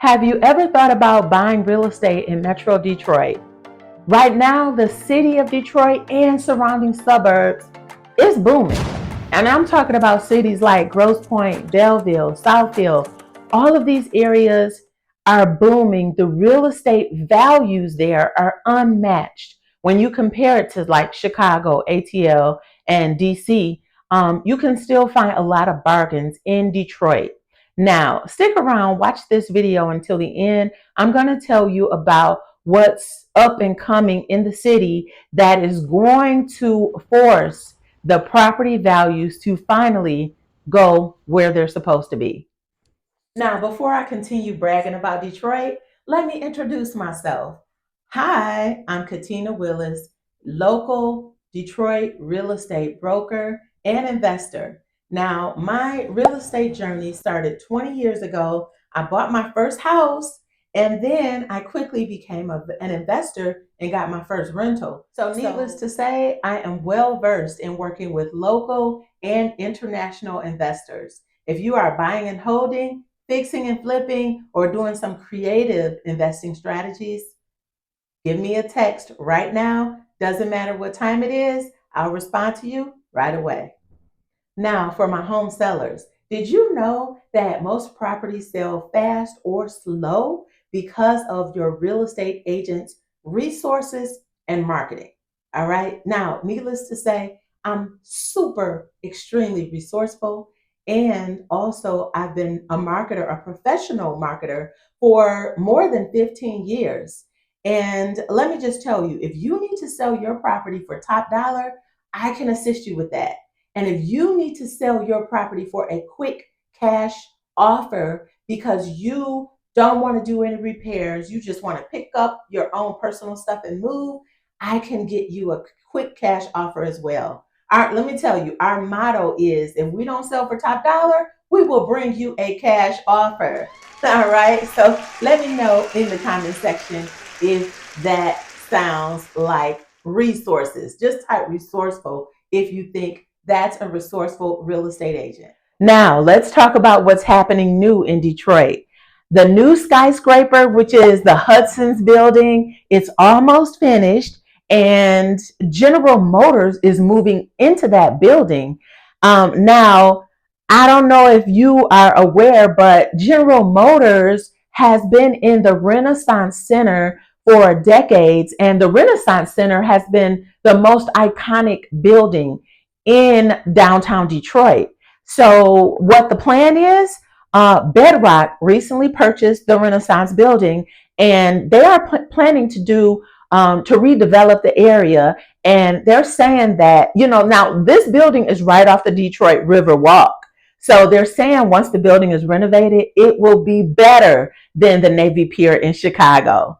Have you ever thought about buying real estate in Metro Detroit? Right now, the city of Detroit and surrounding suburbs is booming. And I'm talking about cities like Grosse Pointe, Belleville, Southfield. All of these areas are booming. The real estate values there are unmatched. When you compare it to like Chicago, ATL, and DC, you can still find a lot of bargains in Detroit. Now, stick around, watch this video until the end. I'm going to tell you about what's up and coming in the city that is going to force the property values to finally go where they're supposed to be. Now, before I continue bragging about Detroit, let me introduce myself. Hi, I'm Kina Willis, local Detroit real estate broker and investor. Now, my real estate journey started 20 years ago. I bought my first house and then I quickly became an investor and got my first rental. So, needless to say, I am well versed in working with local and international investors. If you are buying and holding, fixing and flipping, or doing some creative investing strategies, give me a text right now. Doesn't matter what time it is, I'll respond to you right away. Now, for my home sellers, did you know that most properties sell fast or slow because of your real estate agent's resources and marketing? All right. Now, needless to say, I'm super extremely resourceful. And also, I've been a marketer, a professional marketer for more than 15 years. And let me just tell you, if you need to sell your property for top dollar, I can assist you with that. And if you need to sell your property for a quick cash offer because you don't want to do any repairs, you just want to pick up your own personal stuff and move, I can get you a quick cash offer as well. Let me tell you, our motto is if we don't sell for top dollar, we will bring you a cash offer. All right. So let me know in the comment section if that sounds like resources. Just type resourceful if you think that's a resourceful real estate agent. Now, let's talk about what's happening new in Detroit. The new skyscraper, which is the Hudson's building, it's almost finished, and General Motors is moving into that building. Now, I don't know if you are aware, but General Motors has been in the Renaissance Center for decades, and the Renaissance Center has been the most iconic building in downtown Detroit. So what the plan is, Bedrock recently purchased the Renaissance building, and they are planning to do to redevelop the area. And they're saying that, now this building is right off the Detroit River Walk. So they're saying once the building is renovated, it will be better than the Navy Pier in Chicago.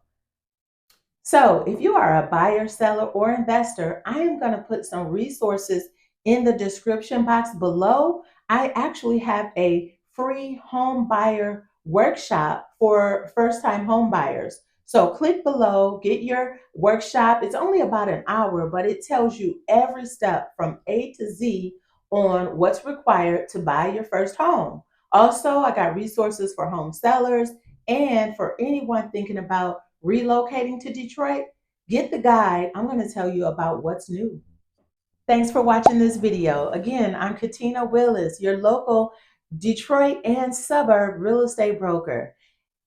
So if you are a buyer, seller, or investor, I am going to put some resources in the description box below. I actually have a free home buyer workshop for first-time home buyers. So click below, get your workshop. It's only about an hour, but it tells you every step from A to Z on what's required to buy your first home. Also, I got resources for home sellers and for anyone thinking about relocating to Detroit. Get the guide. I'm going to tell you about what's new. Thanks for watching this video. Again, I'm Kina Willis, your local Detroit and suburb real estate broker.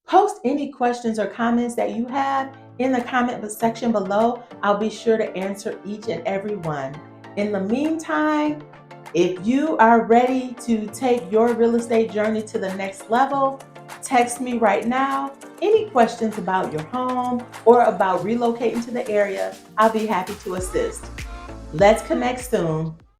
Post any questions or comments that you have in the comment section below. I'll be sure to answer each and every one. In the meantime, if you are ready to take your real estate journey to the next level, text me right now. Any questions about your home or about relocating to the area, I'll be happy to assist. Let's connect soon.